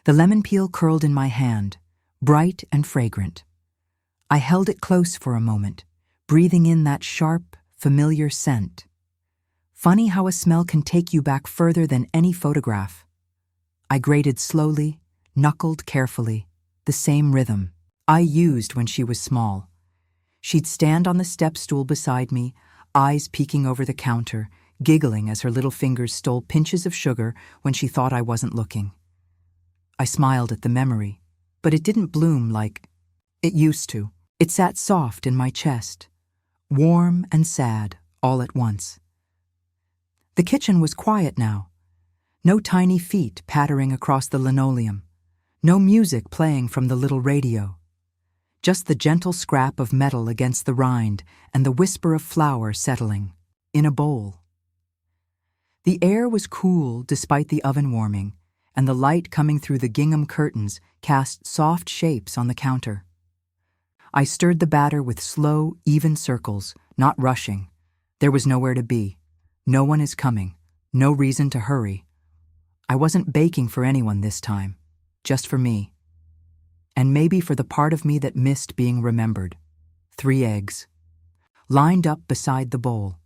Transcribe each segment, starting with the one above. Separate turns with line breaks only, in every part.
The lemon peel curled in my hand, bright and fragrant. I held it close for a moment, breathing in that sharp, familiar scent. Funny how a smell can take you back further than any photograph. I grated slowly, knuckled carefully, the same rhythm I used when she was small. She'd stand on the step stool beside me, eyes peeking over the counter, giggling as her little fingers stole pinches of sugar when she thought I wasn't looking. I smiled at the memory, but it didn't bloom like it used to. It sat soft in my chest, warm and sad all at once. The kitchen was quiet now. No tiny feet pattering across the linoleum. No music playing from the little radio. Just the gentle scrap of metal against the rind and the whisper of flour settling in a bowl. The air was cool despite the oven warming, and the light coming through the gingham curtains cast soft shapes on the counter. I stirred the batter with slow, even circles, not rushing. There was nowhere to be. No one is coming. No reason to hurry. I wasn't baking for anyone this time, just for me. And maybe for the part of me that missed being remembered. 3 eggs, lined up beside the bowl.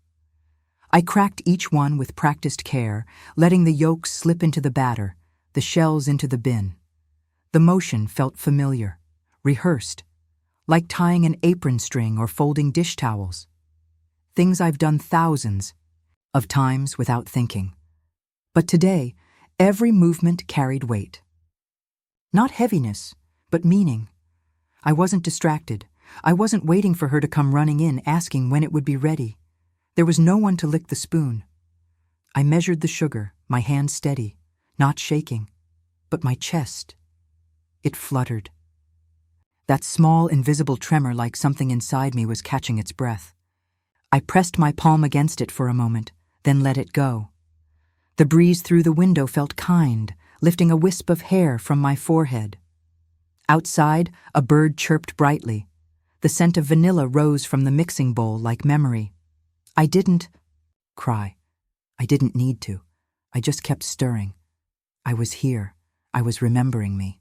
I cracked each one with practiced care, letting the yolks slip into the batter, the shells into the bin. The motion felt familiar, rehearsed, like tying an apron string or folding dish towels. Things I've done thousands of times without thinking. But today, every movement carried weight. Not heaviness, but meaning. I wasn't distracted. I wasn't waiting for her to come running in asking when it would be ready. There was no one to lick the spoon. I measured the sugar, my hand steady, not shaking, but my chest. It fluttered. That small, invisible tremor like something inside me was catching its breath. I pressed my palm against it for a moment, then let it go. The breeze through the window felt kind, lifting a wisp of hair from my forehead. Outside, a bird chirped brightly. The scent of vanilla rose from the mixing bowl like memory. I didn't cry. I didn't need to. I just kept stirring. I was here. I was remembering me.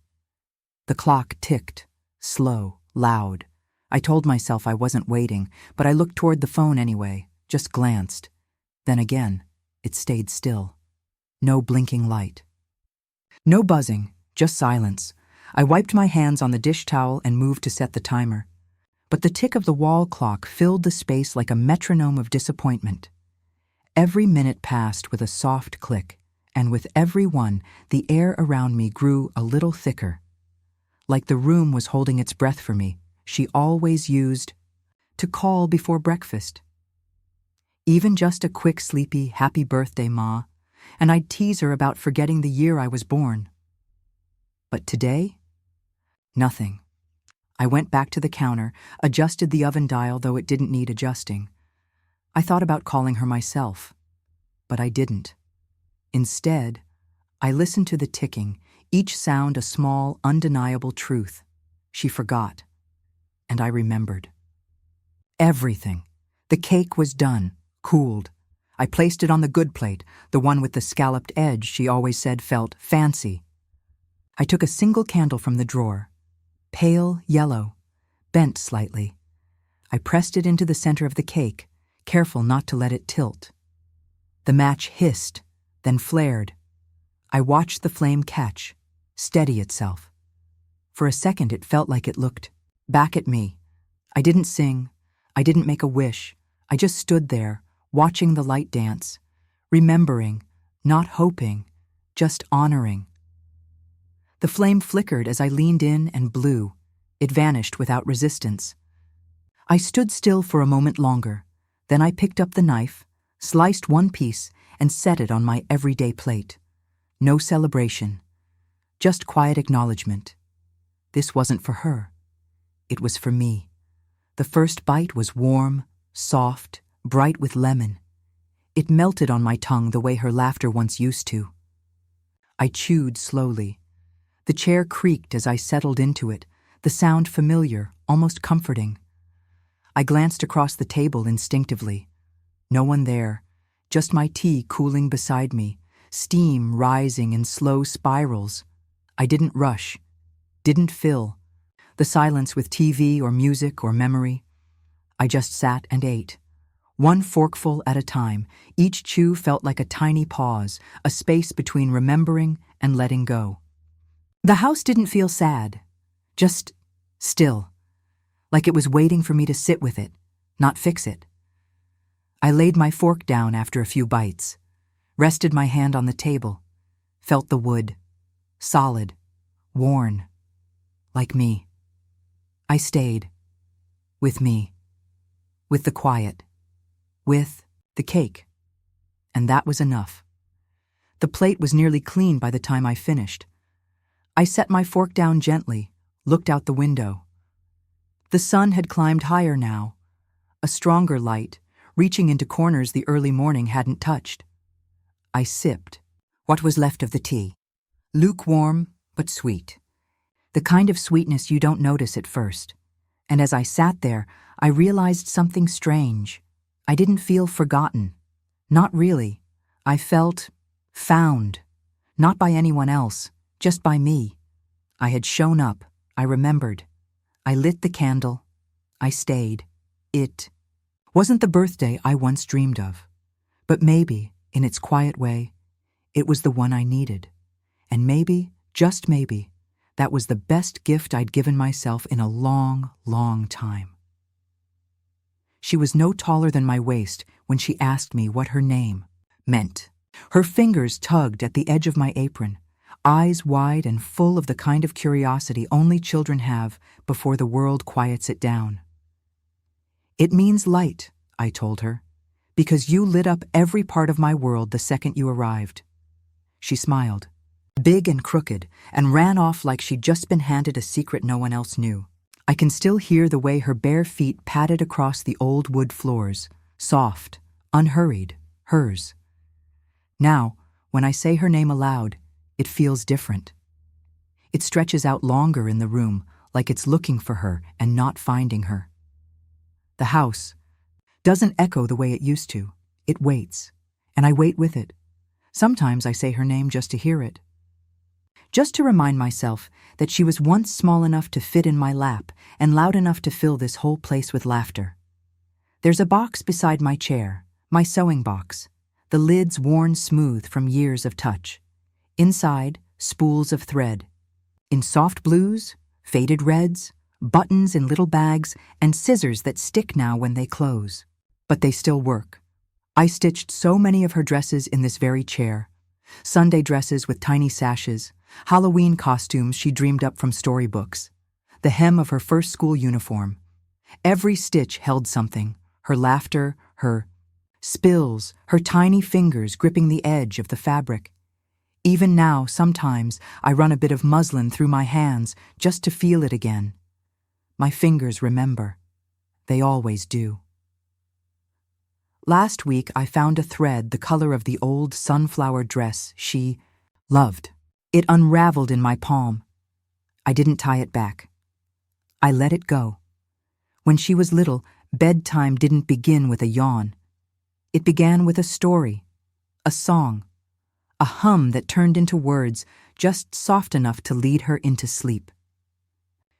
The clock ticked, slow, loud. I told myself I wasn't waiting, but I looked toward the phone anyway, just glanced. Then again, it stayed still. No blinking light. No buzzing, just silence. I wiped my hands on the dish towel and moved to set the timer. But the tick of the wall clock filled the space like a metronome of disappointment. Every minute passed with a soft click, and with every one, the air around me grew a little thicker. Like the room was holding its breath for me, she always used to call before breakfast. Even just a quick, sleepy, happy birthday, Ma, and I'd tease her about forgetting the year I was born. But today, nothing. I went back to the counter, adjusted the oven dial though it didn't need adjusting. I thought about calling her myself, but I didn't. Instead, I listened to the ticking, each sound a small, undeniable truth. She forgot, and I remembered. Everything. The cake was done, cooled. I placed it on the good plate, the one with the scalloped edge she always said felt fancy. I took a single candle from the drawer. Pale yellow, bent slightly. I pressed it into the center of the cake, careful not to let it tilt. The match hissed, then flared. I watched the flame catch, steady itself. For a second it felt like it looked back at me. I didn't sing. I didn't make a wish. I just stood there, watching the light dance, remembering, not hoping, just honoring. The flame flickered as I leaned in and blew. It vanished without resistance. I stood still for a moment longer. Then I picked up the knife, sliced one piece, and set it on my everyday plate. No celebration, just quiet acknowledgement. This wasn't for her. It was for me. The first bite was warm, soft, bright with lemon. It melted on my tongue the way her laughter once used to. I chewed slowly. The chair creaked as I settled into it, the sound familiar, almost comforting. I glanced across the table instinctively. No one there, just my tea cooling beside me, steam rising in slow spirals. I didn't rush, didn't fill the silence with TV or music or memory. I just sat and ate, one forkful at a time. Each chew felt like a tiny pause, a space between remembering and letting go. The house didn't feel sad, just still, like it was waiting for me to sit with it, not fix it. I laid my fork down after a few bites, rested my hand on the table, felt the wood, solid, worn, like me. I stayed, with me, with the quiet, with the cake, and that was enough. The plate was nearly clean by the time I finished. I set my fork down gently, looked out the window. The sun had climbed higher now, a stronger light, reaching into corners the early morning hadn't touched. I sipped what was left of the tea, lukewarm but sweet, the kind of sweetness you don't notice at first. And as I sat there, I realized something strange. I didn't feel forgotten. Not really. I felt found. Not by anyone else, just by me. I had shown up. I remembered. I lit the candle. I stayed. It wasn't the birthday I once dreamed of. But maybe, in its quiet way, it was the one I needed. And maybe, just maybe, that was the best gift I'd given myself in a long, long time. She was no taller than my waist when she asked me what her name meant. Her fingers tugged at the edge of my apron, eyes wide and full of the kind of curiosity only children have before the world quiets it down. "It means light," I told her, "because you lit up every part of my world the second you arrived." She smiled, big and crooked, and ran off like she'd just been handed a secret no one else knew. I can still hear the way her bare feet padded across the old wood floors, soft, unhurried, hers. Now, when I say her name aloud, it feels different. It stretches out longer in the room, like it's looking for her and not finding her. The house doesn't echo the way it used to. It waits, and I wait with it. Sometimes I say her name just to hear it. Just to remind myself that she was once small enough to fit in my lap and loud enough to fill this whole place with laughter. There's a box beside my chair, my sewing box, the lids worn smooth from years of touch. Inside, spools of thread. In soft blues, faded reds, buttons in little bags, and scissors that stick now when they close. But they still work. I stitched so many of her dresses in this very chair. Sunday dresses with tiny sashes, Halloween costumes she dreamed up from storybooks, the hem of her first school uniform. Every stitch held something, her laughter, her spills, her tiny fingers gripping the edge of the fabric. Even now, sometimes, I run a bit of muslin through my hands just to feel it again. My fingers remember. They always do. Last week, I found a thread the color of the old sunflower dress she loved. It unraveled in my palm. I didn't tie it back. I let it go. When she was little, bedtime didn't begin with a yawn. It began with a story, a song, a hum that turned into words just soft enough to lead her into sleep.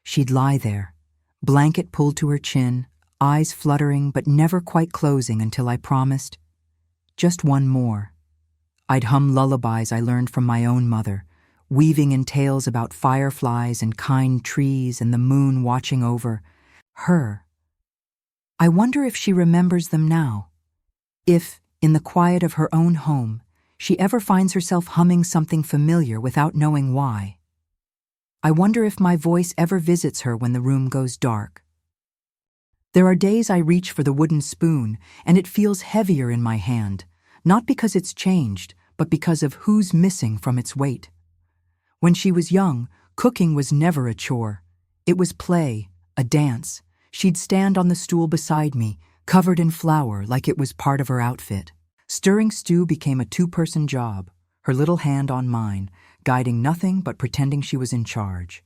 She'd lie there, blanket pulled to her chin, eyes fluttering but never quite closing until I promised, just one more. I'd hum lullabies I learned from my own mother, weaving in tales about fireflies and kind trees and the moon watching over her. I wonder if she remembers them now. If, in the quiet of her own home, she ever finds herself humming something familiar without knowing why. I wonder if my voice ever visits her when the room goes dark. There are days I reach for the wooden spoon and it feels heavier in my hand, not because it's changed, but because of who's missing from its weight. When she was young, cooking was never a chore. It was play, a dance. She'd stand on the stool beside me, covered in flour like it was part of her outfit. Stirring stew became a two-person job, her little hand on mine, guiding nothing but pretending she was in charge.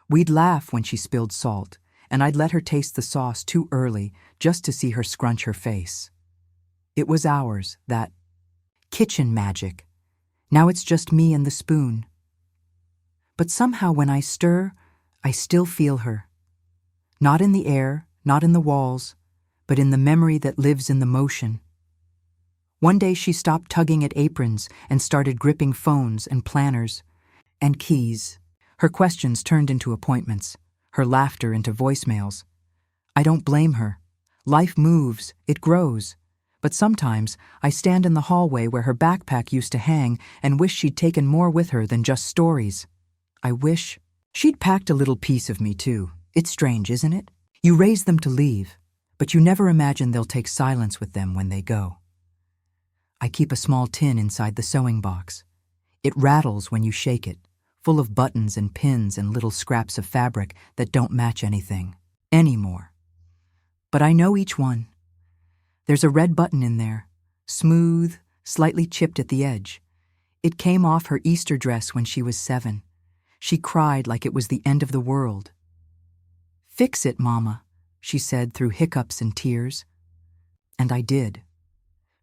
We'd laugh when she spilled salt, and I'd let her taste the sauce too early just to see her scrunch her face. It was ours, that kitchen magic. Now it's just me and the spoon. But somehow when I stir, I still feel her. Not in the air, not in the walls, but in the memory that lives in the motion. One day she stopped tugging at aprons and started gripping phones and planners and keys. Her questions turned into appointments, her laughter into voicemails. I don't blame her. Life moves, it grows. But sometimes I stand in the hallway where her backpack used to hang and wish she'd taken more with her than just stories. I wish she'd packed a little piece of me too. It's strange, isn't it? You raise them to leave, but you never imagine they'll take silence with them when they go. I keep a small tin inside the sewing box. It rattles when you shake it, full of buttons and pins and little scraps of fabric that don't match anything anymore. But I know each one. There's a red button in there, smooth, slightly chipped at the edge. It came off her Easter dress when she was 7. She cried like it was the end of the world. "Fix it, Mama," she said through hiccups and tears. And I did.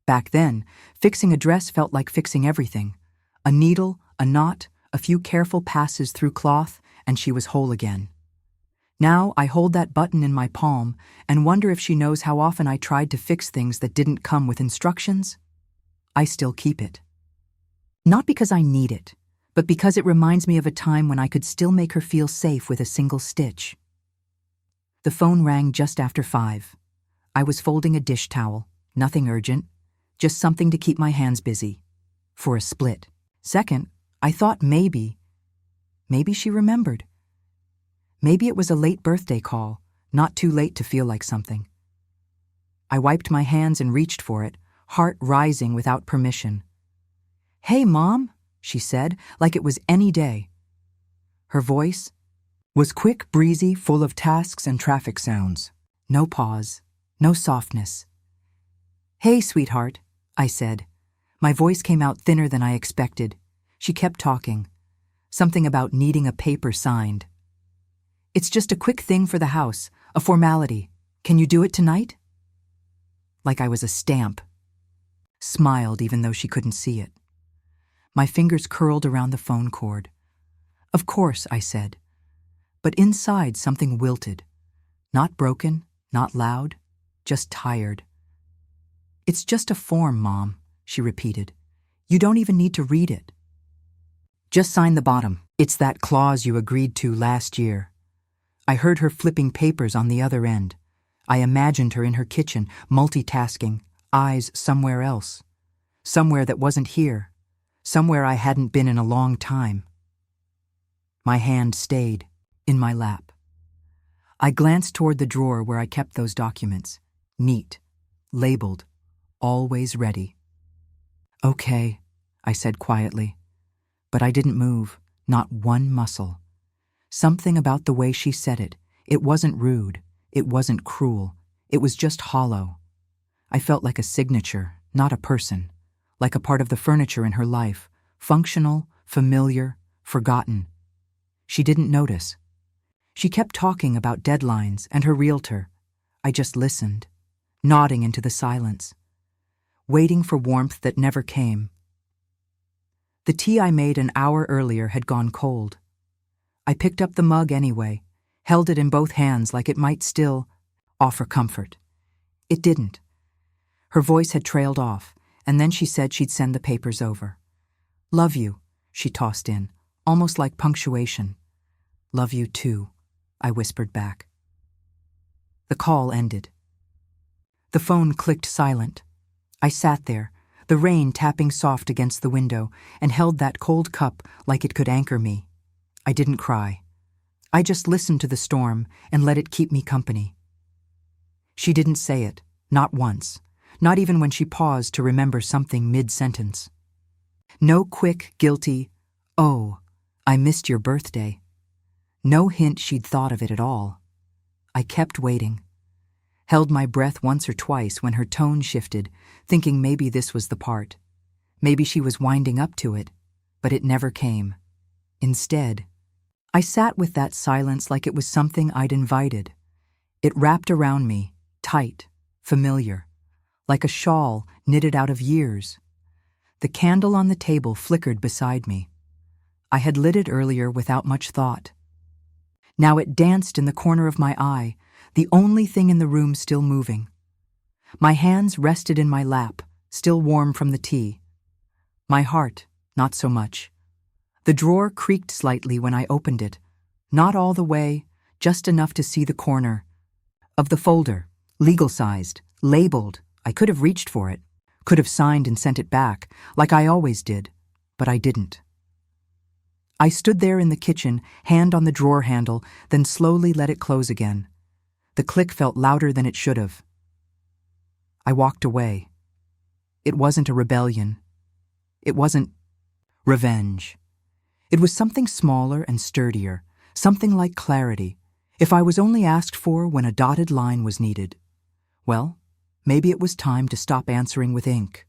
Back then, fixing a dress felt like fixing everything. A needle, a knot, a few careful passes through cloth, and she was whole again. Now I hold that button in my palm and wonder if she knows how often I tried to fix things that didn't come with instructions. I still keep it. Not because I need it, but because it reminds me of a time when I could still make her feel safe with a single stitch. The phone rang just after 5. I was folding a dish towel, nothing urgent, just something to keep my hands busy. For a split second, I thought maybe she remembered. Maybe it was a late birthday call, not too late to feel like something. I wiped my hands and reached for it, heart rising without permission. "Hey, Mom," she said, like it was any day. Her voice was quick, breezy, full of tasks and traffic sounds. No pause, no softness. "Hey, sweetheart," I said. My voice came out thinner than I expected. She kept talking. Something about needing a paper signed. "It's just a quick thing for the house, a formality. Can you do it tonight?" Like I was a stamp. Smiled even though she couldn't see it. My fingers curled around the phone cord. "Of course," I said. But inside something wilted. Not broken, not loud, just tired. "It's just a form, Mom," she repeated. "You don't even need to read it. Just sign the bottom. It's that clause you agreed to last year." I heard her flipping papers on the other end. I imagined her in her kitchen, multitasking, eyes somewhere else. Somewhere that wasn't here. Somewhere I hadn't been in a long time. My hand stayed in my lap. I glanced toward the drawer where I kept those documents. Neat, labeled, always ready. "Okay," I said quietly. But I didn't move, not one muscle. Something about the way she said it. It wasn't rude. It wasn't cruel. It was just hollow. I felt like a signature, not a person. Like a part of the furniture in her life. Functional, familiar, forgotten. She didn't notice. She kept talking about deadlines and her realtor. I just listened, nodding into the silence, waiting for warmth that never came. The tea I made an hour earlier had gone cold. I picked up the mug anyway, held it in both hands like it might still offer comfort. It didn't. Her voice had trailed off, and then she said she'd send the papers over. "Love you," she tossed in, almost like punctuation. "Love you too," I whispered back. The call ended. The phone clicked silent. I sat there, the rain tapping soft against the window, and held that cold cup like it could anchor me. I didn't cry. I just listened to the storm and let it keep me company. She didn't say it, not once, not even when she paused to remember something mid-sentence. No quick, guilty, "Oh, I missed your birthday." No hint she'd thought of it at all. I kept waiting. Held my breath once or twice when her tone shifted, thinking maybe this was the part. Maybe she was winding up to it, but it never came. Instead, I sat with that silence like it was something I'd invited. It wrapped around me, tight, familiar, like a shawl knitted out of years. The candle on the table flickered beside me. I had lit it earlier without much thought. Now it danced in the corner of my eye, the only thing in the room still moving. My hands rested in my lap, still warm from the tea. My heart, not so much. The drawer creaked slightly when I opened it, not all the way, just enough to see the corner of the folder, legal-sized, labeled. I could have reached for it, could have signed and sent it back, like I always did, but I didn't. I stood there in the kitchen, hand on the drawer handle, then slowly let it close again. The click felt louder than it should have. I walked away. It wasn't a rebellion. It wasn't revenge. It was something smaller and sturdier, something like clarity, if I was only asked for when a dotted line was needed. Well, maybe it was time to stop answering with ink.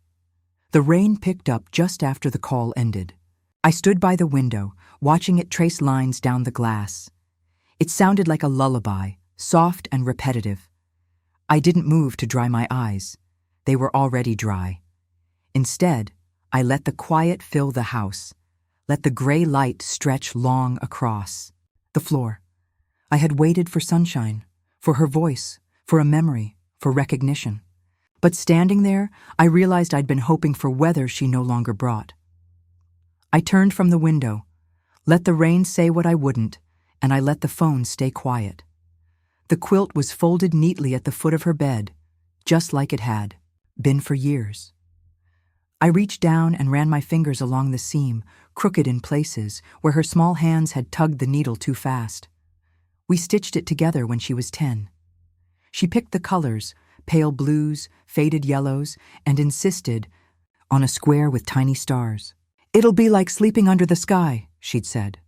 The rain picked up just after the call ended. I stood by the window, watching it trace lines down the glass. It sounded like a lullaby, soft and repetitive. I didn't move to dry my eyes. They were already dry. Instead, I let the quiet fill the house, let the gray light stretch long across the floor. I had waited for sunshine, for her voice, for a memory, for recognition. But standing there, I realized I'd been hoping for weather she no longer brought. I turned from the window, let the rain say what I wouldn't, and I let the phone stay quiet. The quilt was folded neatly at the foot of her bed, just like it had been for years. I reached down and ran my fingers along the seam, crooked in places where her small hands had tugged the needle too fast. We stitched it together when she was 10. She picked the colors, pale blues, faded yellows, and insisted on a square with tiny stars. "It'll be like sleeping under the sky," she'd said.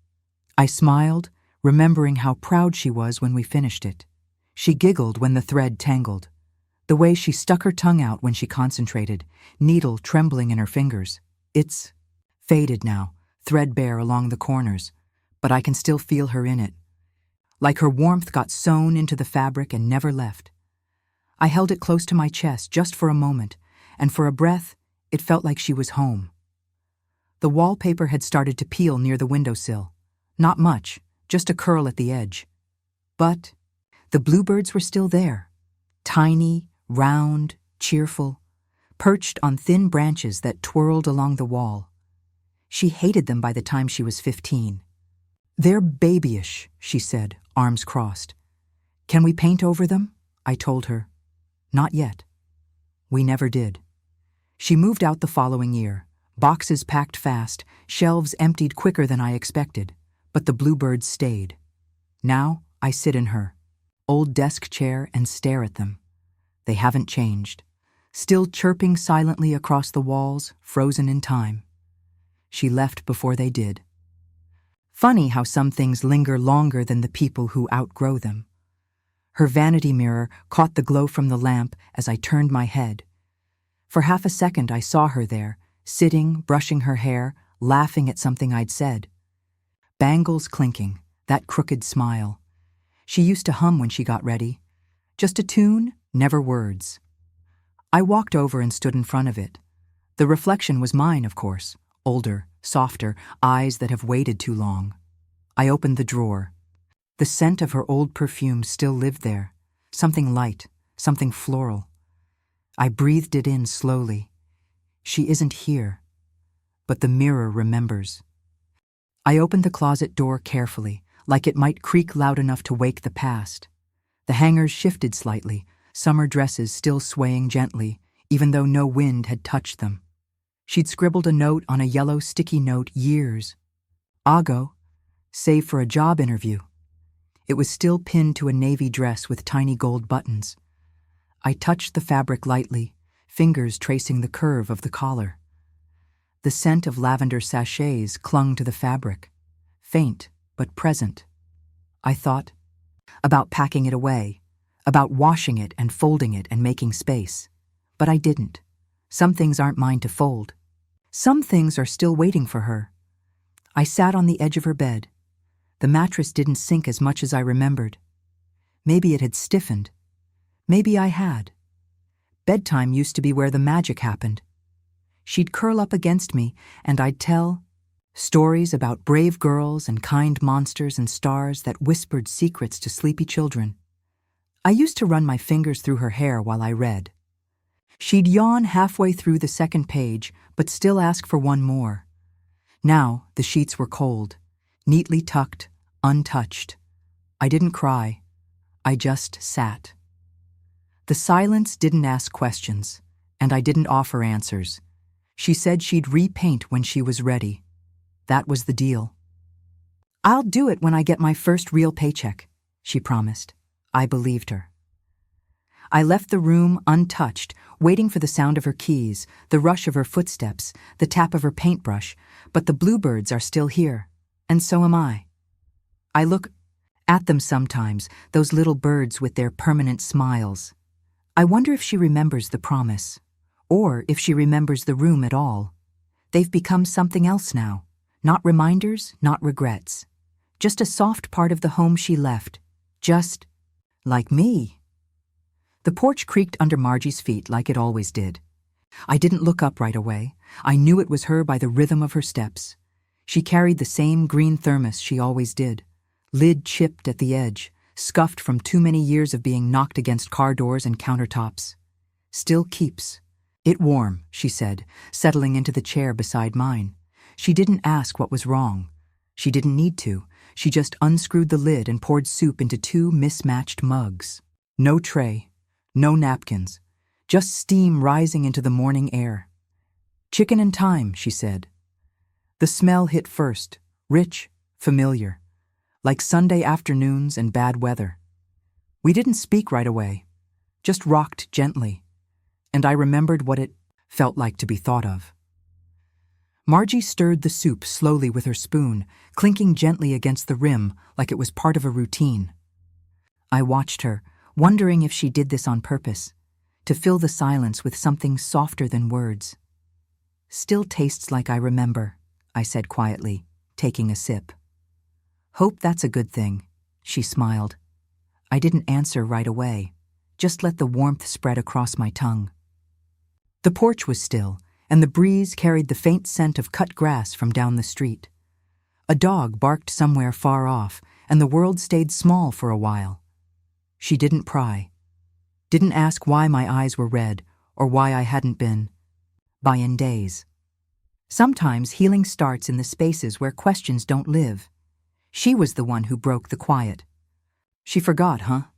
I smiled, remembering how proud she was when we finished it. She giggled when the thread tangled. The way she stuck her tongue out when she concentrated, needle trembling in her fingers. It's faded now, threadbare along the corners, but I can still feel her in it. Like her warmth got sewn into the fabric and never left. I held it close to my chest just for a moment, and for a breath, it felt like she was home. The wallpaper had started to peel near the windowsill. Not much, just a curl at the edge. But the bluebirds were still there, tiny, round, cheerful, perched on thin branches that twirled along the wall. She hated them by the time she was 15. "They're babyish," she said, arms crossed. "Can we paint over them?" I told her. Not yet. We never did. She moved out the following year. Boxes packed fast, shelves emptied quicker than I expected, but the bluebirds stayed. Now I sit in her old desk chair and stare at them. They haven't changed, still chirping silently across the walls, frozen in time. She left before they did. Funny how some things linger longer than the people who outgrow them. Her vanity mirror caught the glow from the lamp as I turned my head. For half a second I saw her there, sitting, brushing her hair, laughing at something I'd said. Bangles clinking, that crooked smile. She used to hum when she got ready. Just a tune, never words. I walked over and stood in front of it. The reflection was mine, of course, older, softer, eyes that have waited too long. I opened the drawer. The scent of her old perfume still lived there, something light, something floral. I breathed it in slowly. She isn't here, but the mirror remembers. I opened the closet door carefully, like it might creak loud enough to wake the past. The hangers shifted slightly, summer dresses still swaying gently, even though no wind had touched them. She'd scribbled a note on a yellow sticky note years ago, save for a job interview. It was still pinned to a navy dress with tiny gold buttons. I touched the fabric lightly, fingers tracing the curve of the collar. The scent of lavender sachets clung to the fabric, faint but present. I thought about packing it away, about washing it and folding it and making space. But I didn't. Some things aren't mine to fold. Some things are still waiting for her. I sat on the edge of her bed. The mattress didn't sink as much as I remembered. Maybe it had stiffened. Maybe I had. Bedtime used to be where the magic happened. She'd curl up against me, and I'd tell Stories about brave girls and kind monsters and stars that whispered secrets to sleepy children. I used to run my fingers through her hair while I read. She'd yawn halfway through the second page, but still ask for one more. Now the sheets were cold, neatly tucked, untouched. I didn't cry. I just sat. The silence didn't ask questions, and I didn't offer answers. She said she'd repaint when she was ready. That was the deal. "I'll do it when I get my first real paycheck," she promised. I believed her. I left the room untouched, waiting for the sound of her keys, the rush of her footsteps, the tap of her paintbrush, but the bluebirds are still here, and so am I. I look at them sometimes, those little birds with their permanent smiles. I wonder if she remembers the promise, or if she remembers the room at all. They've become something else now. Not reminders, not regrets. Just a soft part of the home she left. Just like me. The porch creaked under Margie's feet like it always did. I didn't look up right away. I knew it was her by the rhythm of her steps. She carried the same green thermos she always did. Lid chipped at the edge, scuffed from too many years of being knocked against car doors and countertops. Still keeps. "It warm," she said, settling into the chair beside mine. She didn't ask what was wrong. She didn't need to. She just unscrewed the lid and poured soup into 2 mismatched mugs. No tray, no napkins, just steam rising into the morning air. "Chicken and thyme," she said. The smell hit first, rich, familiar, like Sunday afternoons and bad weather. We didn't speak right away, just rocked gently, and I remembered what it felt like to be thought of. Margie stirred the soup slowly with her spoon, clinking gently against the rim like it was part of a routine. I watched her, wondering if she did this on purpose, to fill the silence with something softer than words. "Still tastes like I remember," I said quietly, taking a sip. "Hope that's a good thing," she smiled. I didn't answer right away, just let the warmth spread across my tongue. The porch was still, and the breeze carried the faint scent of cut grass from down the street. A dog barked somewhere far off, and the world stayed small for a while. She didn't pry. Didn't ask why my eyes were red, or why I hadn't been in days. Sometimes healing starts in the spaces where questions don't live. She was the one who broke the quiet. "She forgot, huh?"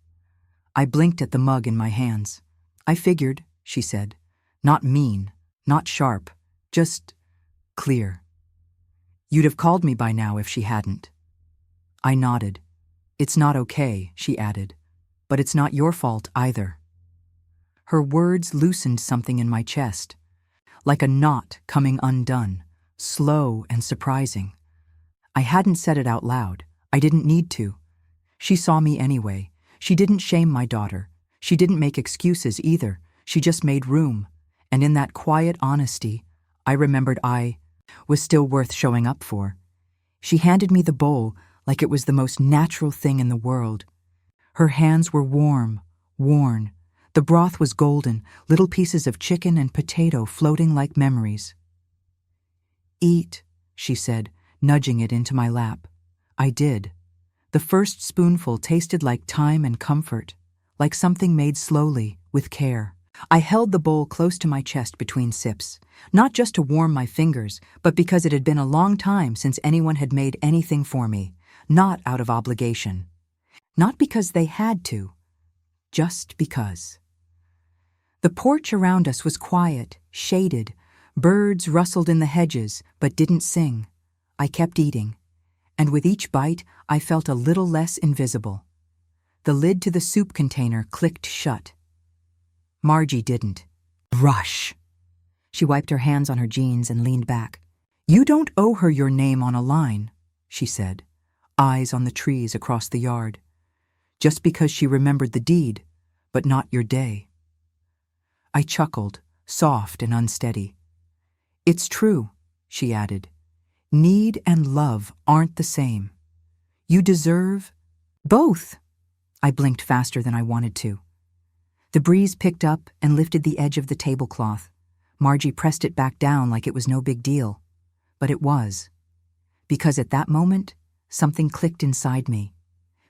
I blinked at the mug in my hands. "I figured," she said. "Not mean. Not sharp, just clear. You'd have called me by now if she hadn't." I nodded. "It's not okay," she added, "but it's not your fault either." Her words loosened something in my chest, like a knot coming undone, slow and surprising. I hadn't said it out loud. I didn't need to. She saw me anyway. She didn't shame my daughter. She didn't make excuses either. She just made room. And in that quiet honesty, I remembered I was still worth showing up for. She handed me the bowl like it was the most natural thing in the world. Her hands were warm, worn. The broth was golden, little pieces of chicken and potato floating like memories. "Eat," she said, nudging it into my lap. I did. The first spoonful tasted like time and comfort, like something made slowly, with care. I held the bowl close to my chest between sips, not just to warm my fingers, but because it had been a long time since anyone had made anything for me, not out of obligation. Not because they had to, just because. The porch around us was quiet, shaded. Birds rustled in the hedges, but didn't sing. I kept eating, and with each bite, I felt a little less invisible. The lid to the soup container clicked shut. Margie didn't. "Rush." She wiped her hands on her jeans and leaned back. "You don't owe her your name on a line," she said, eyes on the trees across the yard. "Just because she remembered the deed, but not your day." I chuckled, soft and unsteady. "It's true," she added. "Need and love aren't the same. You deserve both." I blinked faster than I wanted to. The breeze picked up and lifted the edge of the tablecloth. Margie pressed it back down like it was no big deal. But it was. Because at that moment, something clicked inside me.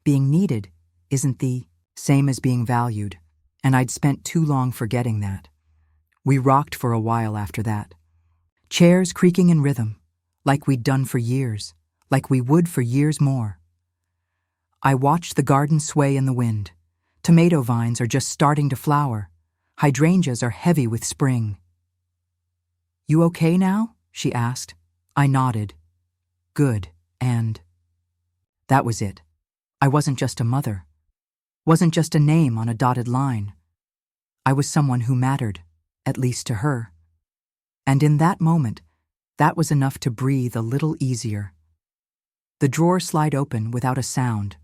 Being needed isn't the same as being valued, and I'd spent too long forgetting that. We rocked for a while after that. Chairs creaking in rhythm, like we'd done for years, like we would for years more. I watched the garden sway in the wind. Tomato vines are just starting to flower. Hydrangeas are heavy with spring. "You okay now?" she asked. I nodded. Good, and that was it. I wasn't just a mother. Wasn't just a name on a dotted line. I was someone who mattered, at least to her. And in that moment, that was enough to breathe a little easier. The drawer slid open without a sound.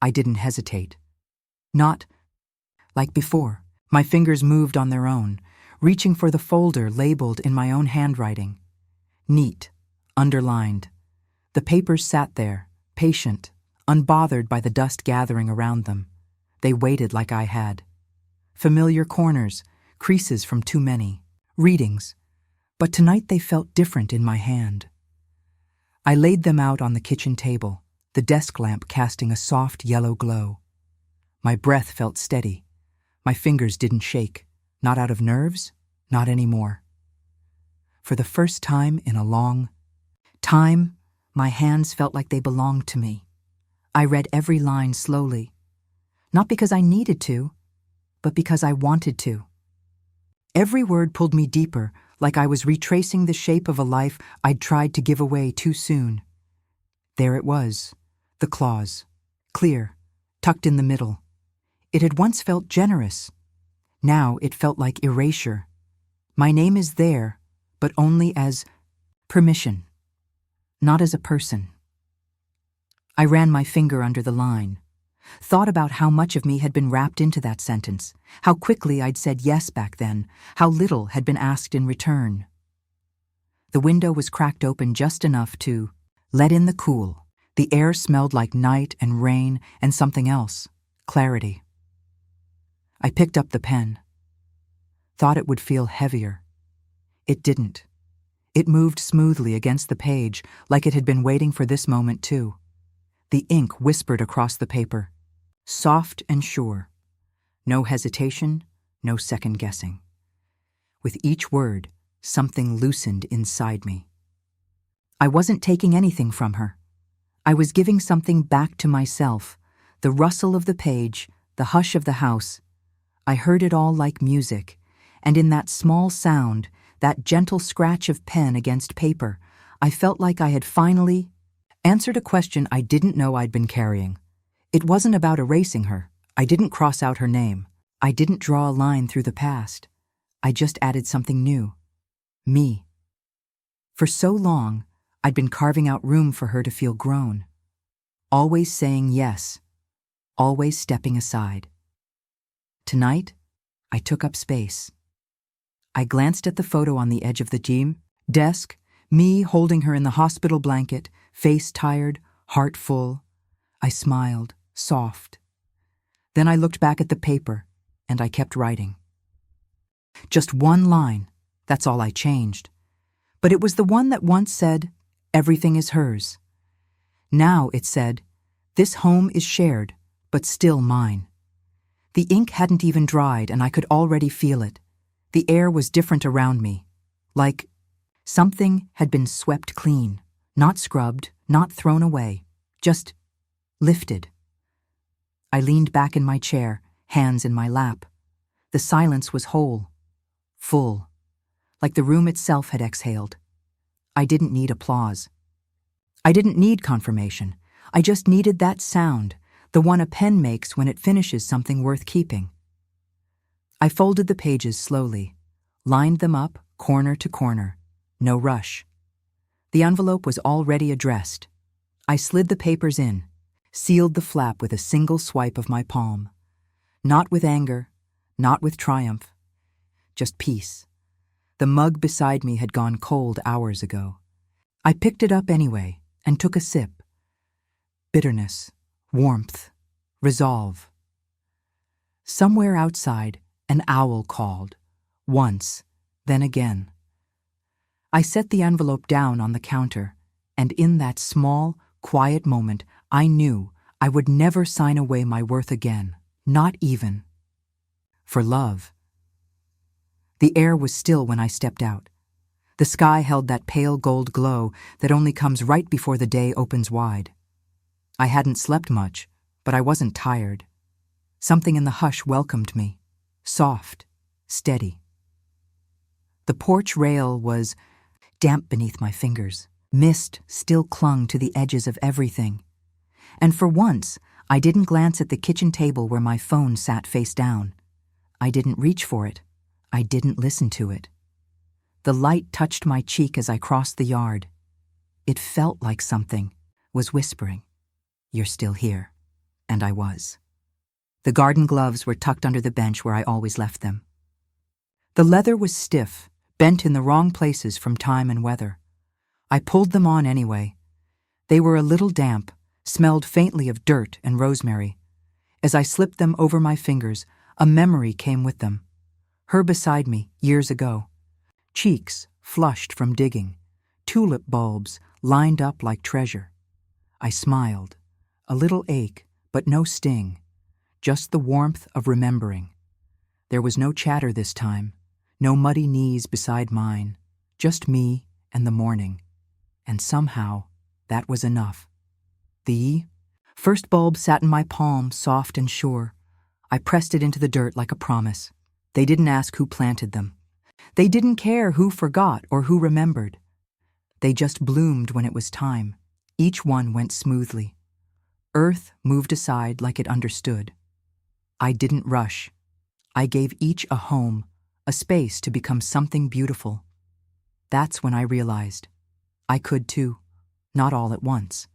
I didn't hesitate. Not like before. My fingers moved on their own, reaching for the folder labeled in my own handwriting. Neat, underlined. The papers sat there, patient, unbothered by the dust gathering around them. They waited like I had. Familiar corners, creases from too many, readings. But tonight they felt different in my hand. I laid them out on the kitchen table, the desk lamp casting a soft yellow glow. My breath felt steady. My fingers didn't shake, not out of nerves, not anymore. For the first time in a long time, my hands felt like they belonged to me. I read every line slowly, not because I needed to, but because I wanted to. Every word pulled me deeper, like I was retracing the shape of a life I'd tried to give away too soon. There it was, the clause, clear, tucked in the middle. It had once felt generous. Now it felt like erasure. My name is there, but only as permission, not as a person. I ran my finger under the line, thought about how much of me had been wrapped into that sentence, how quickly I'd said yes back then, how little had been asked in return. The window was cracked open just enough to let in the cool. The air smelled like night and rain and something else, clarity. I picked up the pen. Thought it would feel heavier. It didn't. It moved smoothly against the page like it had been waiting for this moment too. The ink whispered across the paper, soft and sure. No hesitation, no second guessing. With each word, something loosened inside me. I wasn't taking anything from her. I was giving something back to myself, the rustle of the page, the hush of the house. I heard it all like music, and in that small sound, that gentle scratch of pen against paper, I felt like I had finally answered a question I didn't know I'd been carrying. It wasn't about erasing her. I didn't cross out her name. I didn't draw a line through the past. I just added something new. Me. For so long, I'd been carving out room for her to feel grown. Always saying yes. Always stepping aside. Tonight, I took up space. I glanced at the photo on the edge of the desk, me holding her in the hospital blanket, face tired, heart full. I smiled, soft. Then I looked back at the paper, and I kept writing. Just one line, that's all I changed. But it was the one that once said, "Everything is hers." Now it said, "This home is shared, but still mine." The ink hadn't even dried, and I could already feel it. The air was different around me, like something had been swept clean, not scrubbed, not thrown away, just lifted. I leaned back in my chair, hands in my lap. The silence was whole, full, like the room itself had exhaled. I didn't need applause. I didn't need confirmation. I just needed that sound, the one a pen makes when it finishes something worth keeping. I folded the pages slowly, lined them up corner to corner. No rush. The envelope was already addressed. I slid the papers in, sealed the flap with a single swipe of my palm. Not with anger, not with triumph, just peace. The mug beside me had gone cold hours ago. I picked it up anyway and took a sip. Bitterness, warmth, resolve. Somewhere outside, an owl called, once, then again. I set the envelope down on the counter, And in that small, quiet moment, I knew I would never sign away my worth again, not even for love. The air was still when I stepped out. The sky held that pale gold glow that only comes right before the day opens wide. I hadn't slept much, but I wasn't tired. Something in the hush welcomed me, soft, steady. The porch rail was damp beneath my fingers. Mist still clung to the edges of everything. And for once, I didn't glance at the kitchen table where my phone sat face down. I didn't reach for it. I didn't listen to it. The light touched my cheek as I crossed the yard. It felt like something was whispering, "You're still here." And I was. The garden gloves were tucked under the bench where I always left them. The leather was stiff, bent in the wrong places from time and weather. I pulled them on anyway. They were a little damp, smelled faintly of dirt and rosemary. As I slipped them over my fingers, a memory came with them. Her beside me, years ago. Cheeks flushed from digging, tulip bulbs lined up like treasure. I smiled, a little ache, but no sting, just the warmth of remembering. There was no chatter this time, no muddy knees beside mine, just me and the morning. And somehow, that was enough. The first bulb sat in my palm, soft and sure. I pressed it into the dirt like a promise. They didn't ask who planted them. They didn't care who forgot or who remembered. They just bloomed when it was time. Each one went smoothly. Earth moved aside like it understood. I didn't rush. I gave each a home, a space to become something beautiful. That's when I realized I could too, not all at once,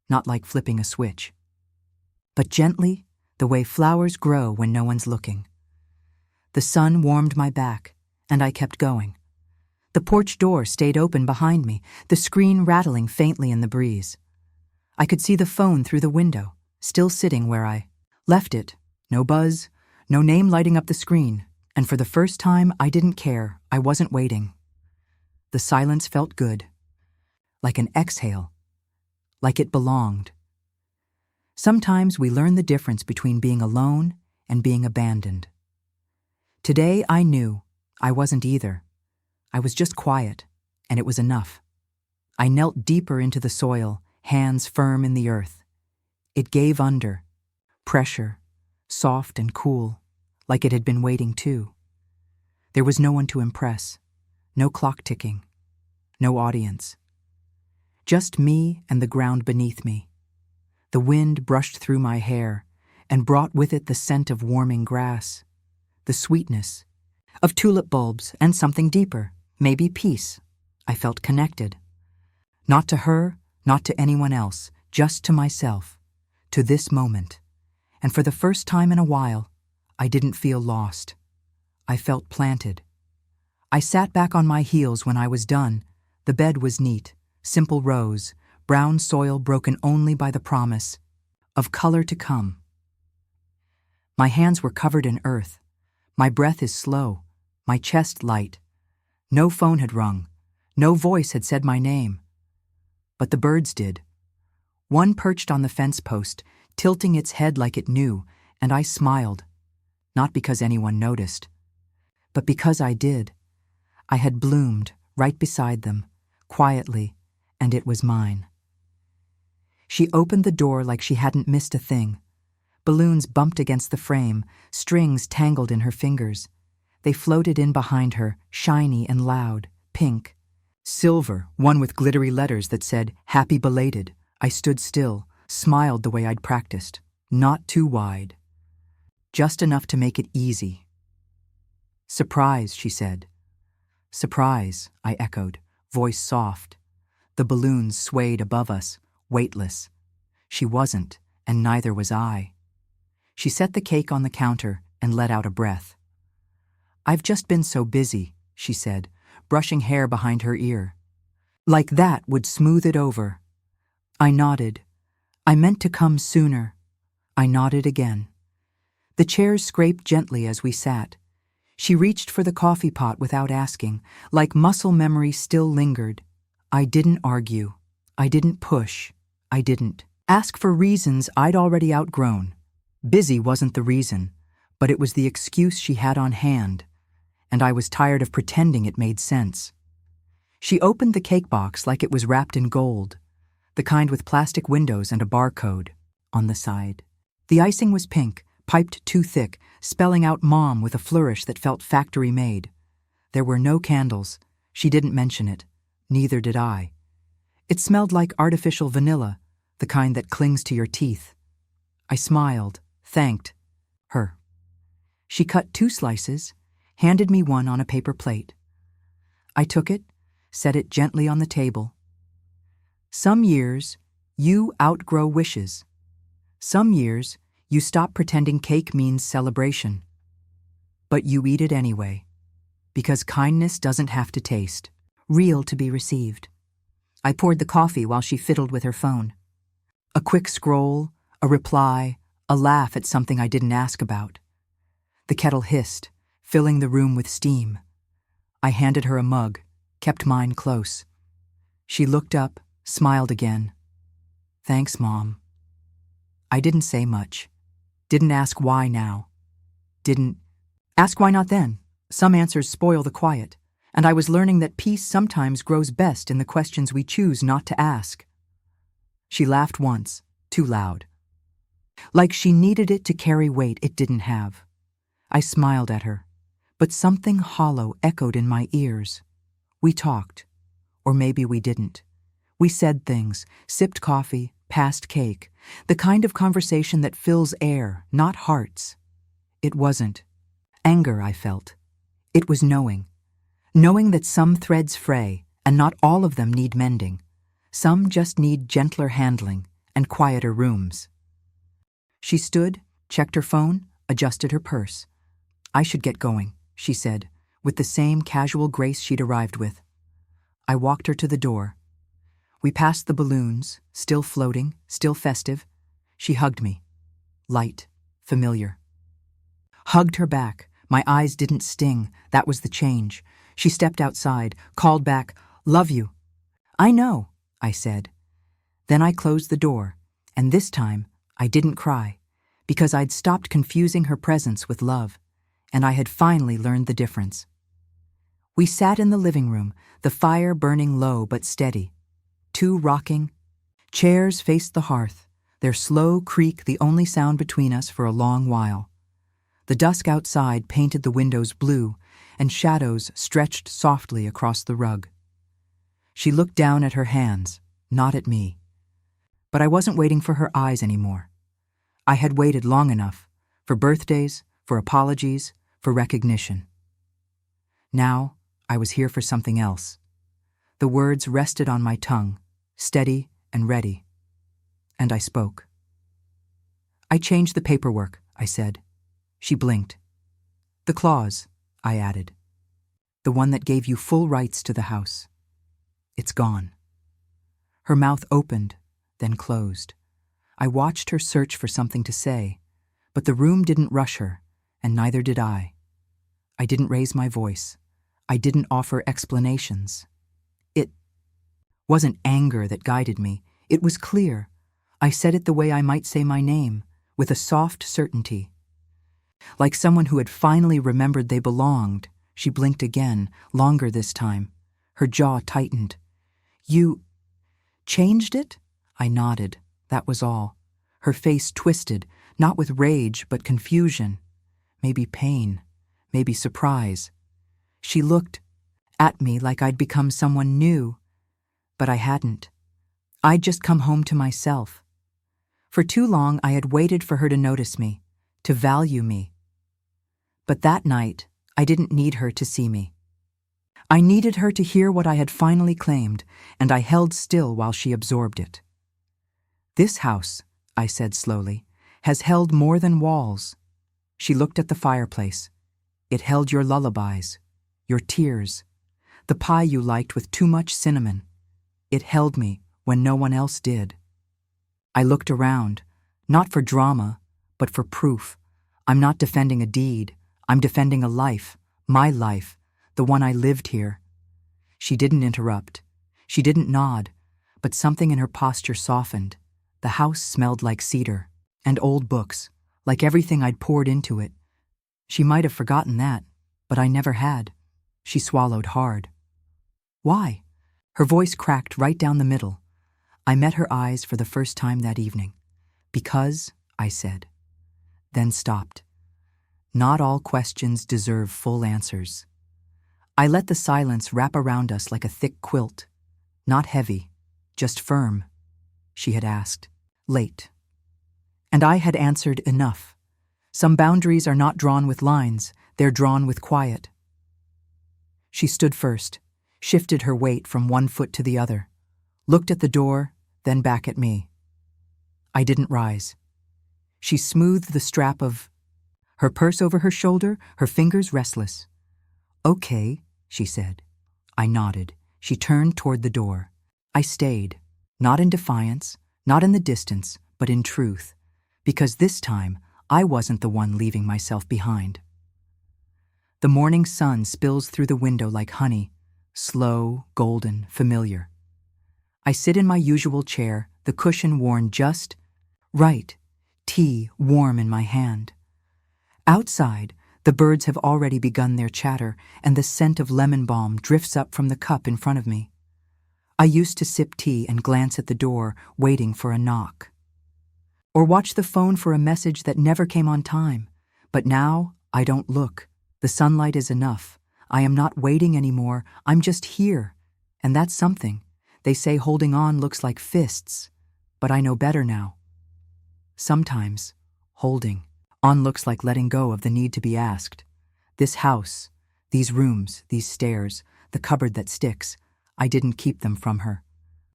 not like flipping a switch, but gently, the way flowers grow when no one's looking. The sun warmed my back, and I kept going. The porch door stayed open behind me, the screen rattling faintly in the breeze. I could see the phone through the window, still sitting where I left it. No buzz, no name lighting up the screen, and for the first time I didn't care. I wasn't waiting. The silence felt good, like an exhale, like it belonged. Sometimes we learn the difference between being alone and being abandoned. Today I knew I wasn't either. I was just quiet, and it was enough. I knelt deeper into the soil, hands firm in the earth. It gave under, pressure, soft and cool, like it had been waiting too. There was no one to impress, no clock ticking, no audience. Just me and the ground beneath me. The wind brushed through my hair and brought with it the scent of warming grass, the sweetness of tulip bulbs, and something deeper, maybe peace. I felt connected. Not to her, not to anyone else, just to myself, to this moment. And for the first time in a while, I didn't feel lost. I felt planted. I sat back on my heels when I was done. The bed was neat, simple rows, brown soil broken only by the promise of color to come. My hands were covered in earth. My breath is slow, my chest light. No phone had rung, no voice had said my name. But the birds did. One perched on the fence post, tilting its head like it knew, and I smiled, not because anyone noticed, but because I did. I had bloomed right beside them, quietly, and it was mine. She opened the door like she hadn't missed a thing. Balloons bumped against the frame, strings tangled in her fingers. They floated in behind her, shiny and loud, pink. Silver, one with glittery letters that said, "Happy Belated." I stood still, smiled the way I'd practiced. Not too wide. Just enough to make it easy. "Surprise," she said. "Surprise," I echoed, voice soft. The balloons swayed above us, weightless. She wasn't, and neither was I. She set the cake on the counter and let out a breath. "I've just been so busy," she said, brushing hair behind her ear. "Like that would smooth it over." I nodded. "I meant to come sooner." I nodded again. The chairs scraped gently as we sat. She reached for the coffee pot without asking, like muscle memory still lingered. I didn't argue. I didn't push. I didn't ask for reasons I'd already outgrown. Busy wasn't the reason, but it was the excuse she had on hand, and I was tired of pretending it made sense. She opened the cake box like it was wrapped in gold, the kind with plastic windows and a barcode on the side. The icing was pink, piped too thick, spelling out Mom with a flourish that felt factory-made. There were no candles. She didn't mention it. Neither did I. It smelled like artificial vanilla, the kind that clings to your teeth. I smiled, thanked her. She cut 2 slices, handed me one on a paper plate. I took it, set it gently on the table. Some years, you outgrow wishes. Some years, you stop pretending cake means celebration. But you eat it anyway, because kindness doesn't have to taste, real to be received. I poured the coffee while she fiddled with her phone. A quick scroll, a reply, a laugh at something I didn't ask about. The kettle hissed, filling the room with steam. I handed her a mug, kept mine close. She looked up, smiled again. Thanks, Mom. I didn't say much. Didn't ask why now. Didn't ask why not then. Some answers spoil the quiet, and I was learning that peace sometimes grows best in the questions we choose not to ask. She laughed once, too loud. Like she needed it to carry weight it didn't have. I smiled at her, but something hollow echoed in my ears. We talked, or maybe we didn't. We said things, sipped coffee, passed cake, the kind of conversation that fills air, not hearts. It wasn't anger I felt. It was knowing that some threads fray, and not all of them need mending. Some just need gentler handling and quieter rooms. She stood, checked her phone, adjusted her purse. I should get going, she said, with the same casual grace she'd arrived with. I walked her to the door. We passed the balloons, still floating, still festive. She hugged me. Light, familiar. Hugged her back. My eyes didn't sting. That was the change. She stepped outside, called back, "Love you." "I know," I said. Then I closed the door, and this time I didn't cry, because I'd stopped confusing her presence with love, and I had finally learned the difference. We sat in the living room, the fire burning low but steady. 2 rocking chairs faced the hearth, their slow creak the only sound between us for a long while. The dusk outside painted the windows blue, and shadows stretched softly across the rug. She looked down at her hands, not at me. But I wasn't waiting for her eyes anymore. I had waited long enough, for birthdays, for apologies, for recognition. Now, I was here for something else. The words rested on my tongue, steady and ready. And I spoke. "I changed the paperwork," I said. She blinked. "The clause," I added. "The one that gave you full rights to the house. It's gone." Her mouth opened, then closed. I watched her search for something to say, but the room didn't rush her, and neither did I. I didn't raise my voice. I didn't offer explanations. It wasn't anger that guided me. It was clear. I said it the way I might say my name, with a soft certainty. Like someone who had finally remembered they belonged. She blinked again, longer this time. Her jaw tightened. "You changed it?" I nodded. That was all. Her face twisted, not with rage, but confusion. Maybe pain. Maybe surprise. She looked at me like I'd become someone new. But I hadn't. I'd just come home to myself. For too long I had waited for her to notice me, to value me. But that night, I didn't need her to see me. I needed her to hear what I had finally claimed, and I held still while she absorbed it. "This house," I said slowly, "has held more than walls." She looked at the fireplace. "It held your lullabies, your tears, the pie you liked with too much cinnamon. It held me when no one else did." I looked around, not for drama, but for proof. I'm not defending a deed. I'm defending a life, my life, the one I lived here. She didn't interrupt. She didn't nod, but something in her posture softened. The house smelled like cedar and old books, like everything I'd poured into it. She might have forgotten that, but I never had. She swallowed hard. Why? Her voice cracked right down the middle. I met her eyes for the first time that evening. Because, I said, then stopped. Not all questions deserve full answers. I let the silence wrap around us like a thick quilt. Not heavy, just firm. She had asked. Late. And I had answered enough. Some boundaries are not drawn with lines, they're drawn with quiet. She stood first, shifted her weight from one foot to the other, looked at the door, then back at me. I didn't rise. She smoothed the strap of her purse over her shoulder, her fingers restless. Okay, she said. I nodded. She turned toward the door. I stayed, not in defiance, not in the distance, but in truth, because this time I wasn't the one leaving myself behind. The morning sun spills through the window like honey, slow, golden, familiar. I sit in my usual chair, the cushion worn just right, tea warm in my hand. Outside, the birds have already begun their chatter, and the scent of lemon balm drifts up from the cup in front of me. I used to sip tea and glance at the door, waiting for a knock. Or watch the phone for a message that never came on time. But now, I don't look. The sunlight is enough. I am not waiting anymore. I'm just here. And that's something. They say holding on looks like fists. But I know better now. Sometimes, holding on looks like letting go of the need to be asked. This house, these rooms, these stairs, the cupboard that sticks, I didn't keep them from her.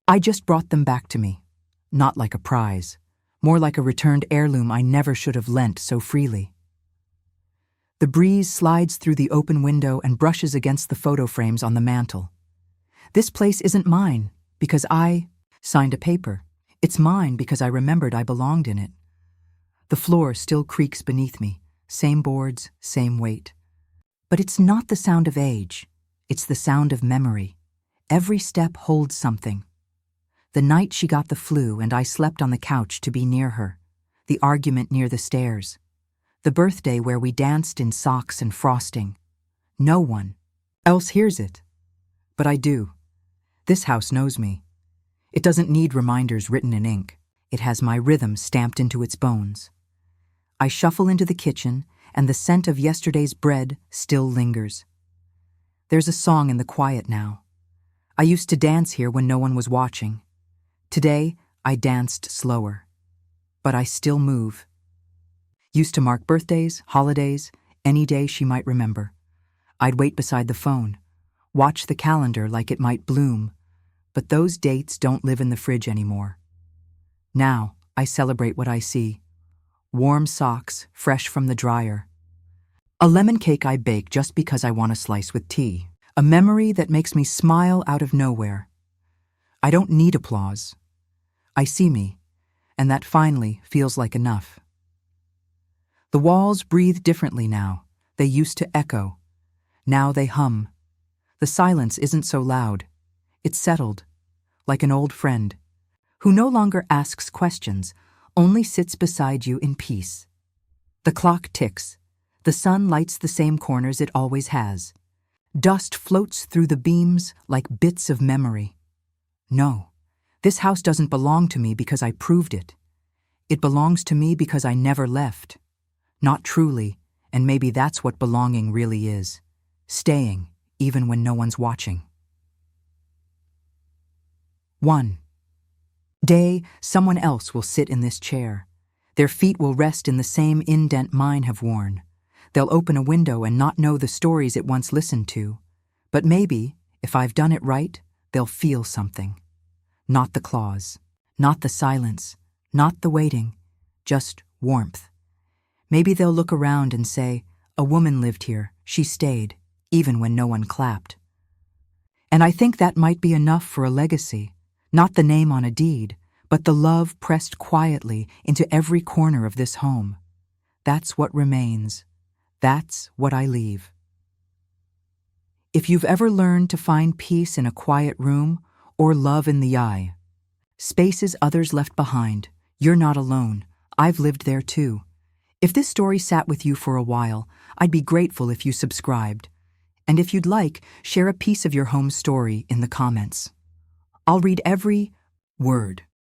I just brought them back to me. Not like a prize. More like a returned heirloom I never should have lent so freely. The breeze slides through the open window and brushes against the photo frames on the mantel. This place isn't mine because I signed a paper. It's mine because I remembered I belonged in it. The floor still creaks beneath me, same boards, same weight. But it's not the sound of age. It's the sound of memory. Every step holds something. The night she got the flu and I slept on the couch to be near her. The argument near the stairs. The birthday where we danced in socks and frosting. No one else hears it. But I do. This house knows me. It doesn't need reminders written in ink. It has my rhythm stamped into its bones. I shuffle into the kitchen, and the scent of yesterday's bread still lingers. There's a song in the quiet now. I used to dance here when no one was watching. Today, I danced slower. But I still move. Used to mark birthdays, holidays, any day she might remember. I'd wait beside the phone, watch the calendar like it might bloom. But those dates don't live in the fridge anymore. Now, I celebrate what I see. Warm socks, fresh from the dryer. A lemon cake I bake just because I want a slice with tea. A memory that makes me smile out of nowhere. I don't need applause. I see me, and that finally feels like enough. The walls breathe differently now. They used to echo. Now they hum. The silence isn't so loud. It's settled, like an old friend, who no longer asks questions, only sits beside you in peace. The clock ticks. The sun lights the same corners it always has. Dust floats through the beams like bits of memory. No, this house doesn't belong to me because I proved it. It belongs to me because I never left. Not truly, and maybe that's what belonging really is. Staying, even when no one's watching. 1. Day, someone else will sit in this chair. Their feet will rest in the same indent mine have worn. They'll open a window and not know the stories it once listened to. But maybe, if I've done it right, they'll feel something. Not the claws, not the silence, not the waiting, just warmth. Maybe they'll look around and say, a woman lived here, she stayed, even when no one clapped. And I think that might be enough for a legacy, not the name on a deed, but the love pressed quietly into every corner of this home. That's what remains. That's what I leave. If you've ever learned to find peace in a quiet room or love in the eye, Spaces others left behind. You're not alone. I've lived there too. If this story sat with you for a while, I'd be grateful if you subscribed. And if you'd like, share a piece of your home story in the comments. I'll read every word.